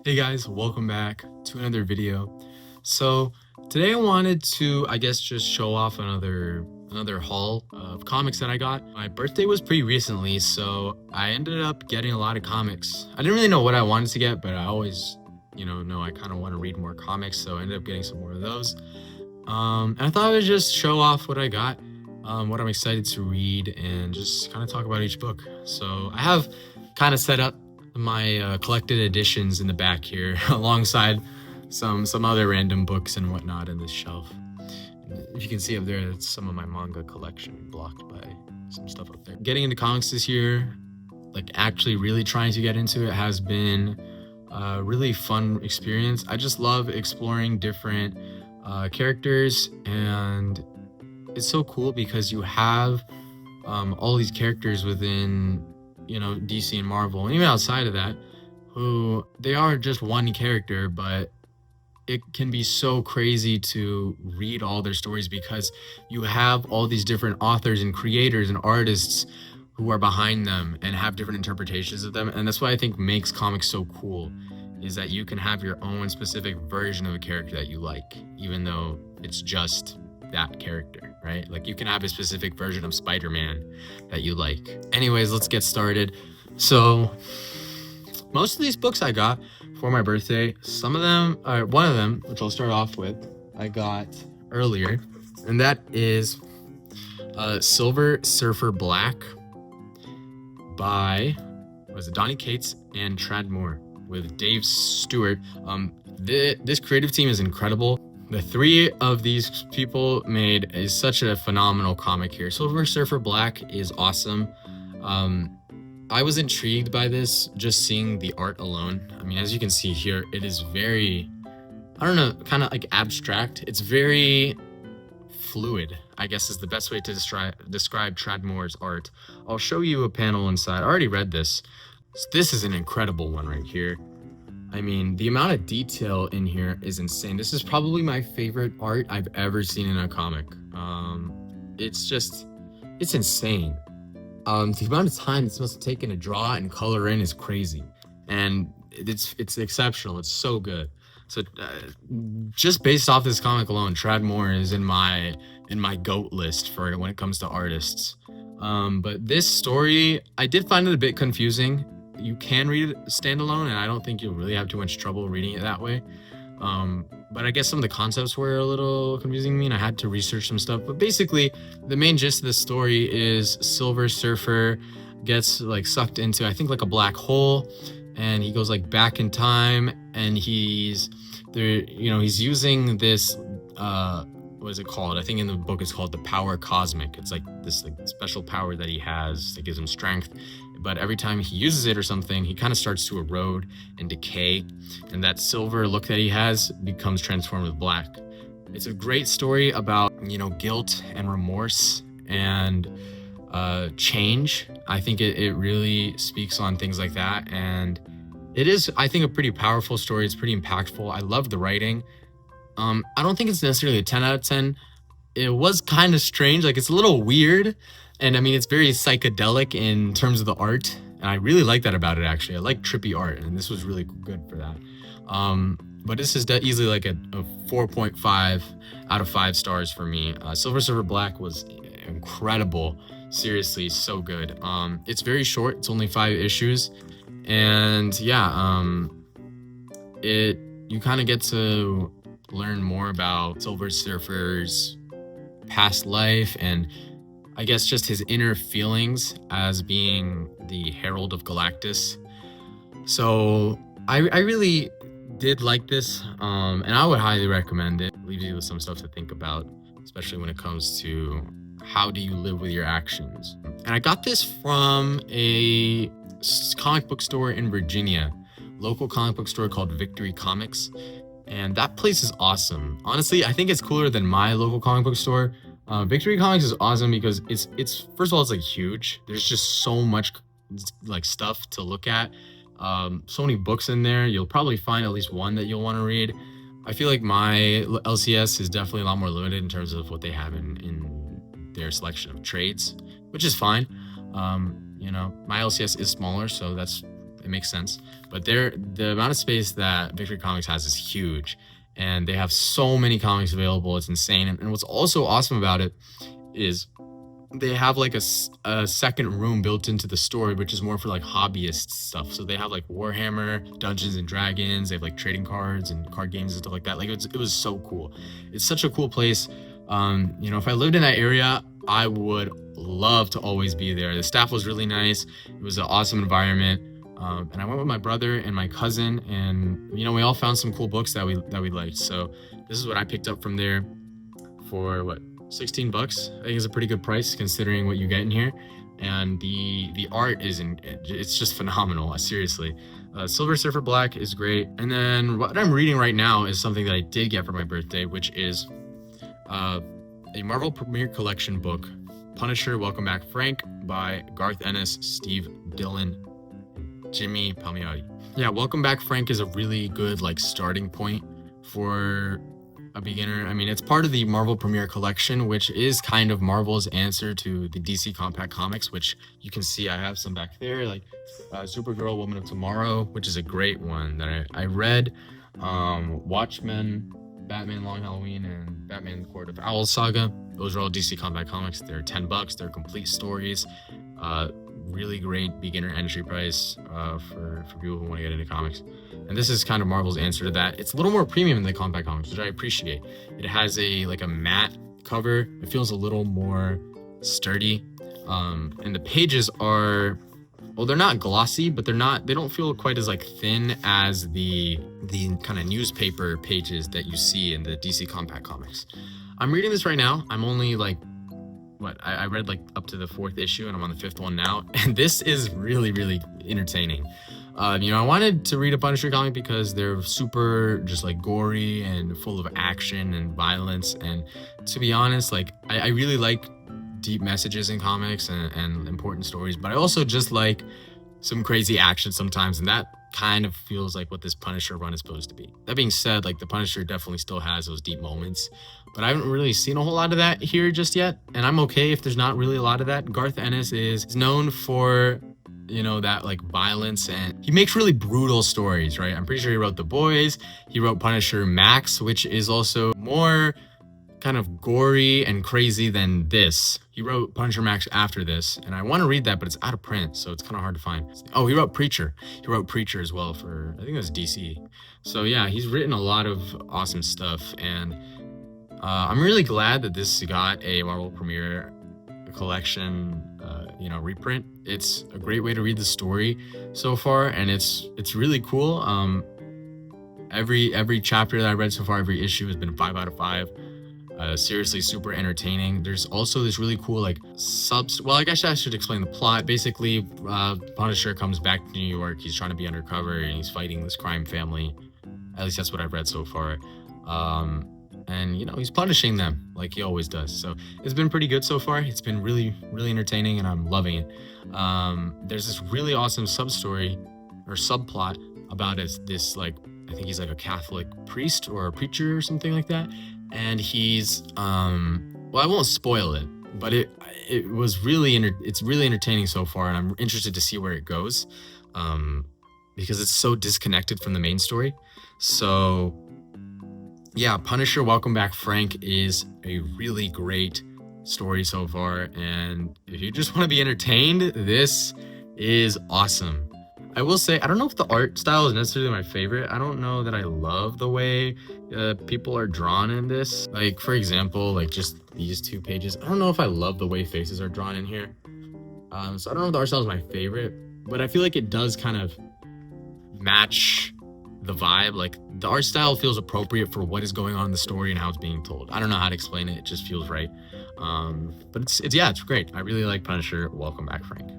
Hey guys, welcome back to another video. So today I wanted to, just show off another haul of comics that I got. My birthday was pretty recently, so I ended up getting a lot of comics. I didn't really know what I wanted to get, but I always, know I kind of want to read more comics, so I ended up getting some more of those. And I thought I would just show off what I got, what I'm excited to read, and just kind of talk about each book. So I have kind of set up my collected editions in the back here alongside some other random books and whatnot in this shelf. If you can see up there, that's some of my manga collection blocked by some stuff up there. Getting into comics this year, like actually really trying to get into it, has been a really fun experience. I just love exploring different characters, and it's so cool because you have all these characters within DC and Marvel, and even outside of that, who they are just one character, but it can be so crazy to read all their stories because you have all these different authors and creators and artists who are behind them and have different interpretations of them. And that's what I think makes comics so cool, is that you can have your own specific version of a character that you like, even though it's just that character, right? Like you can have a specific version of Spider-Man that you like. Anyways, let's get started. So most of these books I got for my birthday. Some of them, one of them, which I'll start off with, I got earlier, and that is Silver Surfer Black by, Donny Cates and Tradd Moore with Dave Stewart. This creative team is incredible. The three of these people made such a phenomenal comic here. Silver Surfer Black is awesome. I was intrigued by this just seeing the art alone. I mean, as you can see here, it is very, kind of like abstract. It's very fluid, I guess is the best way to describe Tradd Moore's art. I'll show you a panel inside. I already read this. This is an incredible one right here. I mean, the amount of detail in here is insane. This is probably my favorite art I've ever seen in a comic. It's insane. The amount of time it's supposed to take in to draw and color in is crazy, and it's exceptional. It's so good. So just based off this comic alone, Tradd Moore is in my GOAT list for when it comes to artists. But this story, I did find it a bit confusing. You can read it standalone, and I don't think you'll really have too much trouble reading it that way. But I guess some of the concepts were a little confusing to me, and I had to research some stuff. But basically, the main gist of the story is Silver Surfer gets sucked into, I think, a black hole, and he goes back in time, and he's there. He's using this. What is it called? I think in the book it's called the Power Cosmic. It's this special power that he has that gives him strength. But every time he uses it or something, he kind of starts to erode and decay, and that silver look that he has becomes transformed with black. It's a great story about, guilt and remorse and change. I think it really speaks on things like that, and it is, I think, a pretty powerful story. It's pretty impactful. I love the writing. I don't think it's necessarily a 10 out of 10. It was kind of strange. It's a little weird. And I mean, it's very psychedelic in terms of the art. And I really like that about it, actually. I like trippy art, and this was really good for that. But this is easily a 4.5 out of 5 stars for me. Silver Surfer Black was incredible. Seriously, so good. It's very short. It's only 5 issues. And yeah, you kind of get to learn more about Silver Surfer's past life, and I guess just his inner feelings as being the Herald of Galactus. So I really did like this, and I would highly recommend it. It leaves you with some stuff to think about, especially when it comes to how do you live with your actions. And I got this from a comic book store in Virginia, local comic book store called Victory Comics. And that place is awesome. Honestly, I think it's cooler than my local comic book store. Victory Comics is awesome because it's first of all, it's huge. There's just so much stuff to look at. So many books in there. You'll probably find at least one that you'll want to read. I feel like my LCS is definitely a lot more limited in terms of what they have in their selection of trades, which is fine. My LCS is smaller, so that's it makes sense. But the amount of space that Victory Comics has is huge, and they have so many comics available. It's insane. And what's also awesome about it is they have like a second room built into the store, which is more for like hobbyist stuff. So they have like Warhammer, Dungeons and Dragons. They have like trading cards and card games and stuff like that. Like it was so cool. It's such a cool place. If I lived in that area, I would love to always be there. The staff was really nice. It was an awesome environment. And I went with my brother and my cousin, and we all found some cool books that we liked. So this is what I picked up from there for what, $16. I think is a pretty good price considering what you get in here. And the art it's just phenomenal. Seriously. Silver Surfer Black is great. And then what I'm reading right now is something that I did get for my birthday, which is a Marvel Premiere Collection book, Punisher Welcome Back Frank, by Garth Ennis, Steve Dillon, Jimmy Palmiotti. Yeah, Welcome Back Frank is a really good starting point for a beginner. I mean, it's part of the Marvel Premiere Collection, which is kind of Marvel's answer to the DC Compact Comics, which you can see I have some back there, like Supergirl, Woman of Tomorrow, which is a great one that I read. Watchmen, Batman Long Halloween, and Batman Court of Owls Saga. Those are all DC Compact Comics. They're $10. They're complete stories. Really great beginner entry price for people who want to get into comics. And this is kind of Marvel's answer to that. It's a little more premium than the Compact Comics, which I appreciate. It has a matte cover. It feels a little more sturdy. And the pages are, well, they're not glossy, but they don't feel quite as thin as the kind of newspaper pages that you see in the DC Compact Comics. I'm reading this right now. I'm only I read up to the 4th issue, and I'm on the 5th one now. And this is really, really entertaining. I wanted to read a Punisher comic because they're super just gory and full of action and violence. And to be honest, I really like deep messages in comics and important stories, but I also just like some crazy action sometimes, and that kind of feels like what this Punisher run is supposed to be. That being said, the Punisher definitely still has those deep moments, but I haven't really seen a whole lot of that here just yet, and I'm okay if there's not really a lot of that. Garth Ennis is known for that violence, and he makes really brutal stories, right? I'm pretty sure he wrote The Boys. He wrote Punisher Max, which is also more kind of gory and crazy than this. He wrote Punisher Max after this, and I want to read that, but it's out of print, so it's kind of hard to find. Oh, he wrote Preacher. He wrote Preacher as well for, I think it was DC. So yeah, he's written a lot of awesome stuff, and I'm really glad that this got a Marvel Premiere Collection reprint. It's a great way to read the story so far, and it's really cool. Every chapter that I read so far, every issue has been 5 out of 5. Seriously super entertaining. There's also this really cool well, I guess I should explain the plot. Basically, Punisher comes back to New York. He's trying to be undercover, and he's fighting this crime family. At least that's what I've read so far. And he's punishing them like he always does. So it's been pretty good so far. It's been really, really entertaining, and I'm loving it. There's this really awesome sub-story or subplot about this I think he's a Catholic priest or a preacher or something like that. And he's well, I won't spoil it, but it's really entertaining so far, and I'm interested to see where it goes, because it's so disconnected from the main story. So yeah, Punisher Welcome Back Frank is a really great story so far, and if you just want to be entertained, this is awesome. I will say, I don't know if the art style is necessarily my favorite. I don't know that I love the way people are drawn in this. For example, just these 2 pages. I don't know if I love the way faces are drawn in here. So I don't know if the art style is my favorite, but I feel like it does kind of match the vibe. The art style feels appropriate for what is going on in the story and how it's being told. I don't know how to explain it. It just feels right. But it's great. I really like Punisher Welcome Back Frank.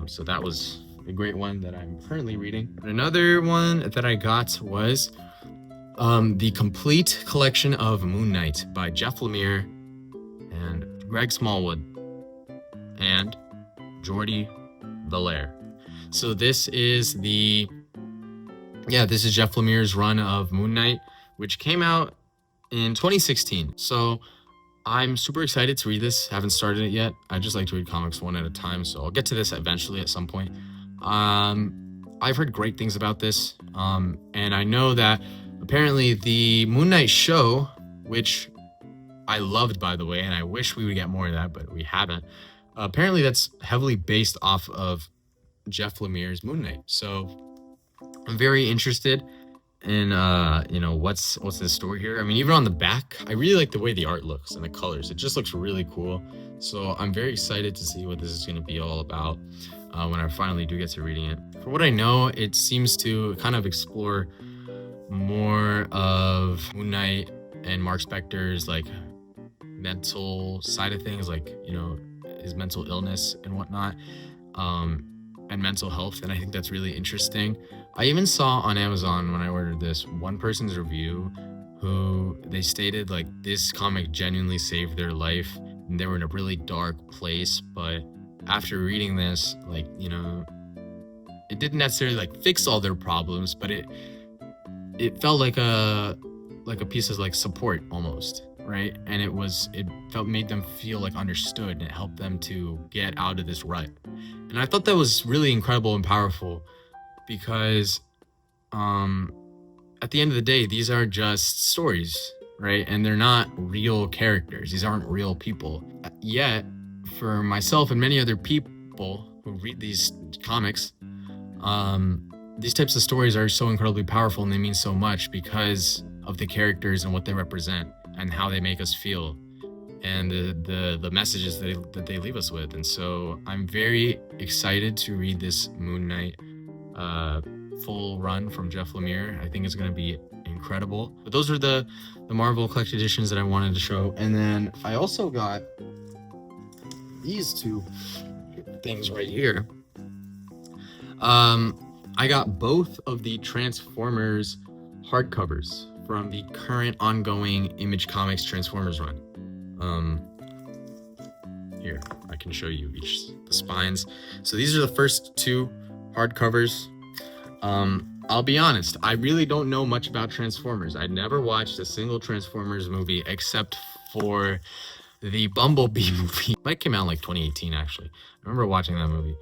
So that was a great one that I'm currently reading. Another one that I got was the complete collection of Moon Knight by Jeff Lemire and Greg Smallwood and Jordi Belair. So this is Jeff Lemire's run of Moon Knight, which came out in 2016. So I'm super excited to read this. Haven't started it yet. I just like to read comics one at a time, so I'll get to this eventually at some point. I I've heard great things about this, and I know that apparently the Moon Knight show, which I loved by the way, and I wish we would get more of that, but we haven't. Apparently, that's heavily based off of Jeff Lemire's Moon Knight. So I'm very interested in what's the story here. I mean, even on the back, I really like the way the art looks and the colors. It just looks really cool. So I'm very excited to see what this is going to be all about when I finally do get to reading it. For what I know, it seems to kind of explore more of Moon Knight and Mark Spector's like mental side of things, like his mental illness and whatnot, and mental health. And I think that's really interesting. I even saw on Amazon when I ordered this one person's review who they stated like this comic genuinely saved their life and they were in a really dark place, but after reading this, like it didn't necessarily like fix all their problems, but it felt like a piece of like support almost, right? And it made them feel like understood, and it helped them to get out of this rut. And I thought that was really incredible and powerful because at the end of the day, these are just stories, right? And they're not real characters. These aren't real people. Yet, for myself and many other people who read these comics, these types of stories are so incredibly powerful, and they mean so much because of the characters and what they represent and how they make us feel and the messages that they leave us with. And so I'm very excited to read this Moon Knight full run from Jeff Lemire. I think it's going to be incredible. But those are the Marvel Collected Editions that I wanted to show. And then I also got these two things right here. I got both of the Transformers hardcovers from the current ongoing Image Comics Transformers run. Here, I can show you the spines. So these are the first two hardcovers. I'll be honest, I really don't know much about Transformers. I never watched a single Transformers movie except for the Bumblebee movie. It might came out in like 2018 actually. I remember watching that movie.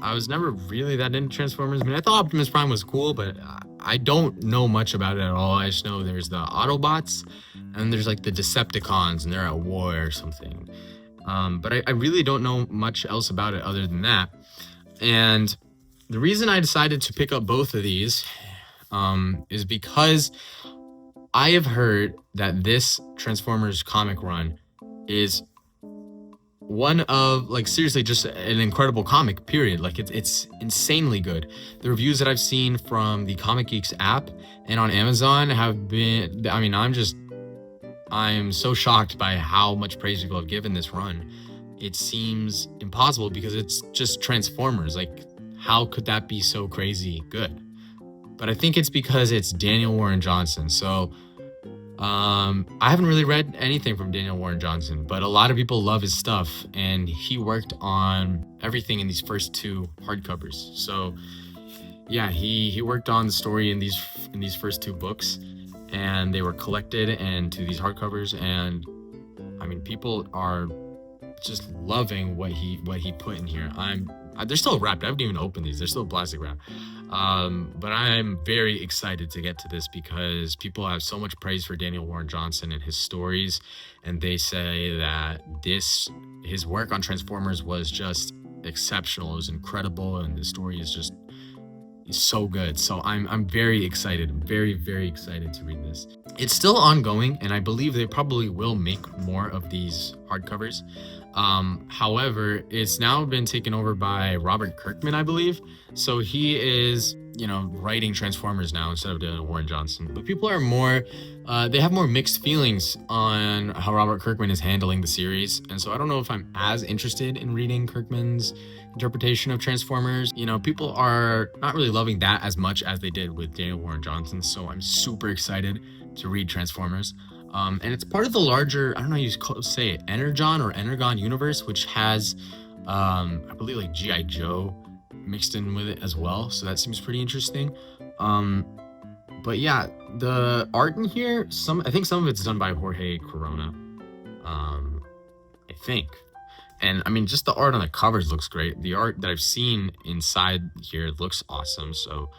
I was never really that into Transformers. I mean, I thought Optimus Prime was cool, but I don't know much about it at all. I just know there's the Autobots, and there's like the Decepticons, and they're at war or something. But I really don't know much else about it other than that. And the reason I decided to pick up both of these is because I have heard that this Transformers comic run is one of, like, seriously, just an incredible comic, period. Like, it's insanely good. The reviews that I've seen from the Comic Geeks app and on Amazon have been, I mean, I'm so shocked by how much praise people have given this run. It seems impossible because it's just Transformers. Like, how could that be so crazy good? But I think it's because it's Daniel Warren Johnson. So I haven't really read anything from Daniel Warren Johnson, but a lot of people love his stuff, and he worked on everything in these first two hardcovers. So yeah, he worked on the story in these first two books, and they were collected into these hardcovers. And I mean, people are just loving what he put in here. They're still wrapped. I haven't even opened these. They're still plastic wrap. But I'm very excited to get to this because people have so much praise for Daniel Warren Johnson and his stories, and they say that his work on Transformers was just exceptional. It was incredible, and the story is so good. So I'm very excited. I'm very, very excited to read this. It's still ongoing, and I believe they probably will make more of these hardcovers. However, it's now been taken over by Robert Kirkman, I believe. So he is, writing Transformers now instead of Daniel Warren Johnson. But people are they have more mixed feelings on how Robert Kirkman is handling the series. And so I don't know if I'm as interested in reading Kirkman's interpretation of Transformers. People are not really loving that as much as they did with Daniel Warren Johnson. So I'm super excited to read Transformers. And it's part of the larger, I don't know how you say it, Energon or Energon universe, which has, I believe, like G.I. Joe mixed in with it as well. So that seems pretty interesting. But yeah, the art in here, I think some of it's done by Jorge Corona. I think. And I mean, just the art on the covers looks great. The art that I've seen inside here looks awesome. So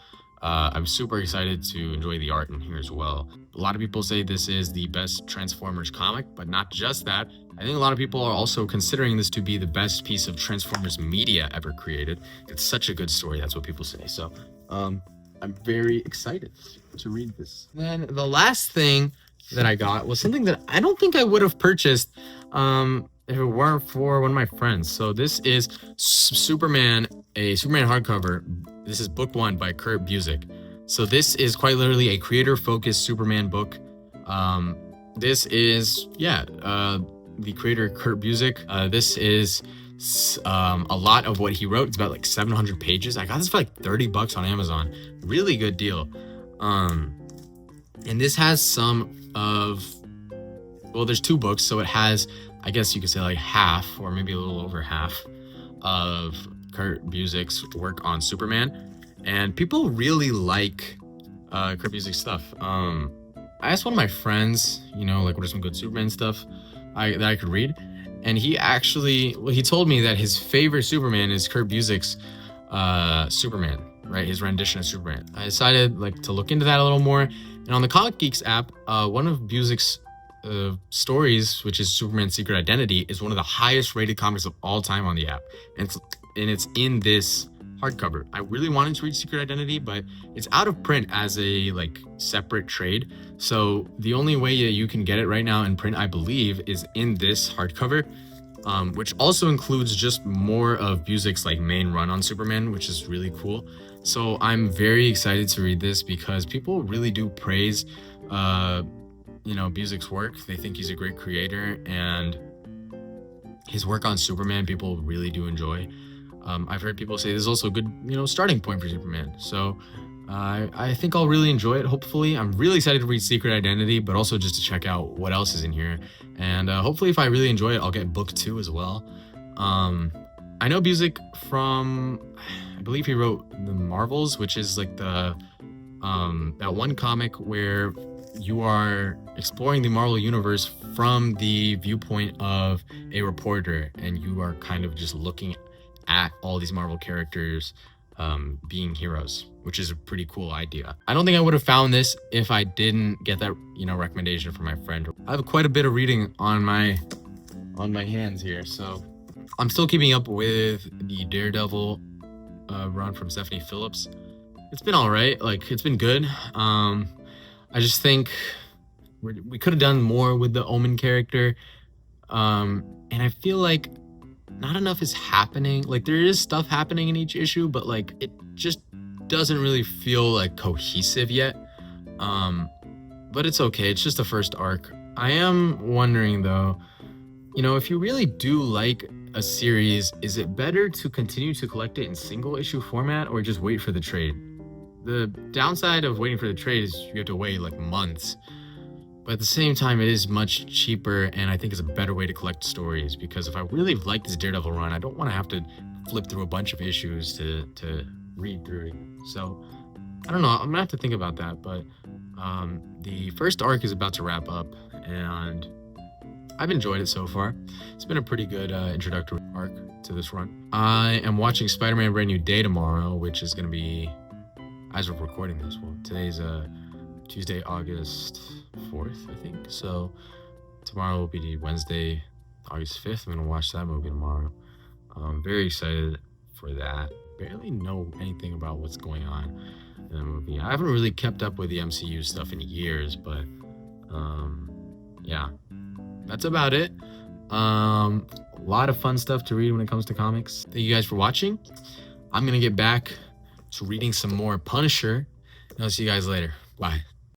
I'm super excited to enjoy the art in here as well. A lot of people say this is the best Transformers comic, but not just that. I think a lot of people are also considering this to be the best piece of Transformers media ever created. It's such a good story. That's what people say. So I'm very excited to read this. Then the last thing that I got was something that I don't think I would have purchased if it weren't for one of my friends. So this is Superman, a Superman hardcover. This is book 1 by Kurt Busiek. So this is quite literally a creator-focused Superman book. This is, the creator Kurt Busiek. This is a lot of what he wrote. It's about like 700 pages. I got this for like $30 on Amazon. Really good deal. And this has some of, well, there's 2 books, so it has, I guess you could say like half, or maybe a little over half, of Kurt Busiek's work on Superman. And people really like Kurt Busiek's stuff. I asked one of my friends, like what are some good Superman stuff that I could read, and he actually, he told me that his favorite Superman is Kurt Busiek's Superman, right? His rendition of Superman. I decided to look into that a little more, and on the Comic Geeks app, one of Busiek's stories, which is Superman's Secret Identity, is one of the highest rated comics of all time on the app, and it's in this hardcover. I really wanted to read Secret Identity, but it's out of print as a separate trade. So the only way that you can get it right now in print, I believe, is in this hardcover, which also includes just more of Busiek's main run on Superman, which is really cool. So I'm very excited to read this because people really do praise Busiek's work. They think he's a great creator, and his work on Superman people really do enjoy. I've heard people say this is also a good, starting point for Superman. So I think I'll really enjoy it, hopefully. I'm really excited to read Secret Identity, but also just to check out what else is in here. And hopefully if I really enjoy it, I'll get book 2 as well. I know Busiek from, I believe he wrote The Marvels, which is that one comic where you are exploring the Marvel universe from the viewpoint of a reporter, and you are kind of just looking at all these Marvel characters being heroes, which is a pretty cool idea. I don't think I would have found this if I didn't get that recommendation from my friend. I have quite a bit of reading on my hands here, so I'm still keeping up with the Daredevil run from Stephanie Phillips. It's been all right. It's been good. I just think we could have done more with the Omen character, and I feel like not enough is happening. There is stuff happening in each issue, but it just doesn't really feel cohesive yet. But it's okay. It's just the first arc. I am wondering though, if you really do like a series, is it better to continue to collect it in single issue format or just wait for the trade? The downside of waiting for the trade is you have to wait months. But at the same time, it is much cheaper, and I think it's a better way to collect stories, because if I really like this Daredevil run, I don't want to have to flip through a bunch of issues to read through it. So I don't know. I'm gonna have to think about that. But the first arc is about to wrap up, and I've enjoyed it so far. It's been a pretty good introductory arc to this run. I am watching Spider-Man Brand New Day tomorrow, which is gonna be, as we're recording this one, today's Tuesday, August 4th, I think. So tomorrow will be Wednesday, August 5th. I'm gonna watch that movie tomorrow. I'm very excited for that. Barely know anything about what's going on in the movie. I haven't really kept up with the MCU stuff in years, but yeah, that's about it. A lot of fun stuff to read when it comes to comics. Thank you guys for watching. I'm gonna get back to reading some more Punisher, and I'll see you guys later. Bye.